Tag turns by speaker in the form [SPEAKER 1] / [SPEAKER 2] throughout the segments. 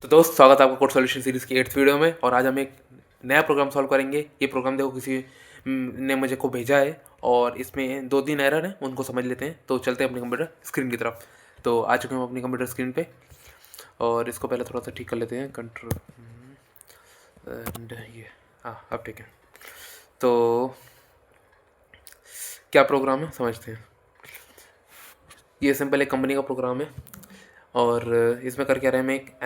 [SPEAKER 1] तो दोस्त स्वागत है आपका कोड सॉल्यूशन सीरीज़ की 8th वीडियो में। और आज हम एक नया प्रोग्राम सॉल्व करेंगे। ये प्रोग्राम देखो किसी ने मुझे को भेजा है और इसमें 2-3 एरर हैं, उनको समझ लेते हैं। तो चलते हैं अपनी कंप्यूटर स्क्रीन की तरफ। तो आ चुके हम अपनी कंप्यूटर स्क्रीन पे और इसको पहले थोड़ा सा ठीक कर लेते हैं। कंट्रोल एंड ये हाँ अब ठीक है। तो क्या प्रोग्राम है समझते हैं। ये सिंपल एक कंपनी का प्रोग्राम है और इसमें कर क्या रहे हैं, हम एक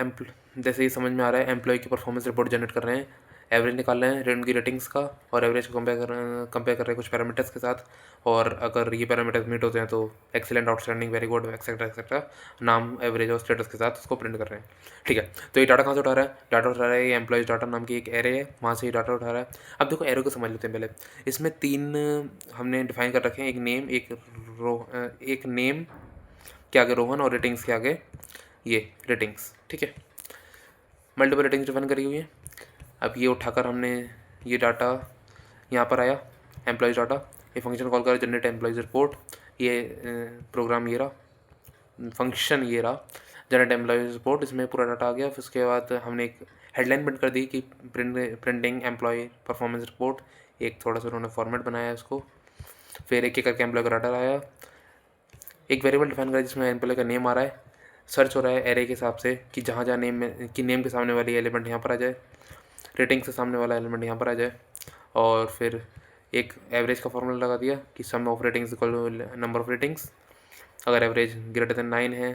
[SPEAKER 1] जैसे ये समझ में आ रहा है एम्प्लॉय की परफॉर्मेंस रिपोर्ट जनरेट कर रहे हैं, एवरेज निकाल रहे हैं उनकी रेटिंग्स का और एवरेज को कंपेयर कर रहे हैं कुछ पैरामीटर्स के साथ। और अगर ये पैरामीटर्स मीट होते हैं तो excellent, outstanding, very good, etcetera etcetera नाम, एवरेज और स्टेटस के साथ उसको प्रिंट कर रहे हैं। ठीक है, तो ये डाटा कहाँ से उठा रहा है? डाटा उठा रहा है ये एम्प्लॉयज डाटा नाम की एक एरे है, वहाँ से ये डाटा उठा रहा है। अब देखो एरे को समझ लेते हैं पहले। इसमें 3 हमने डिफाइन कर रखे हैं, एक नेम, एक नेम के आगे रोहन और रेटिंग्स के आगे ये रेटिंग्स। ठीक है, मल्टीपल रेटिंग्स डिफाइन करी हुई है। अब ये उठाकर हमने ये डाटा यहाँ पर आया एम्प्लॉयज़ डाटा, ये फंक्शन कॉल करा जनरेट एम्प्लॉयज़ रिपोर्ट। ये प्रोग्राम ये रहा, फंक्शन ये रहा जनरेट एम्प्लॉयज़ रिपोर्ट। इसमें पूरा डाटा आ गया। फिर उसके बाद हमने एक हेडलाइन प्रिंट कर दी कि प्रिंटिंग एम्प्लॉय परफॉर्मेंस रिपोर्ट। एक थोड़ा सा उन्होंने फॉर्मेट बनाया इसको। फिर एक एक करके एम्प्लॉय का डाटा आया। एक वेरिएबल डिफाइन करा जिसमें एम्प्लॉय का नेम आ रहा है, सर्च हो रहा है एरे के हिसाब से कि जहाँ जहाँ नेम में कि नेम के सामने वाली एलिमेंट यहाँ पर आ जाए, रेटिंग से सामने वाला एलिमेंट यहाँ पर आ जाए। और फिर एक एवरेज का फॉर्मूला लगा दिया कि sum of ratings equal to number of ratings. अगर एवरेज ग्रेटर देन 9 है,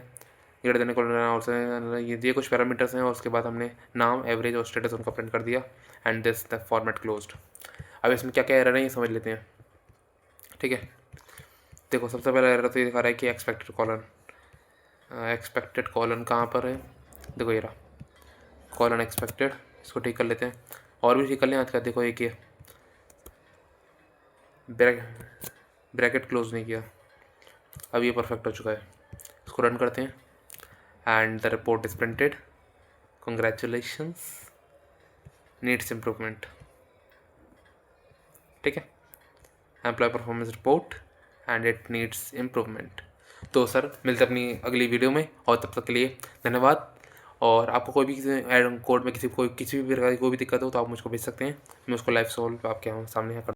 [SPEAKER 1] ग्रेटर देन इक्वल टू ये कुछ पैरामीटर्स हैं। और उसके बाद हमने नाम, एवरेज और स्टेटस उनका प्रिंट कर दिया and this the format closed. अब इसमें क्या क्या एरर है ये समझ लेते हैं। ठीक है, देखो सबसे पहला एरर तो ये दिखा रहा है कि एक्सपेक्टेड कॉलन कहाँ पर है। देखो ये रहा कॉलन एक्सपेक्टेड, इसको ठीक कर लेते हैं और भी ठीक कर लें आज का। देखो एक ये ब्रैकेट क्लोज नहीं किया, अब ये परफेक्ट हो चुका है। इसको रन करते हैं and the report is printed, congratulations, needs improvement. ठीक है, employ performance report and it needs improvement. तो सर मिलते अपनी अगली वीडियो में और तब तक के लिए धन्यवाद। और आपको कोई भी किसी कोड में किसी भी प्रकार की कोई भी दिक्कत हो तो आप मुझको भेज सकते हैं, मैं उसको लाइव सॉल्व आपके सामने कर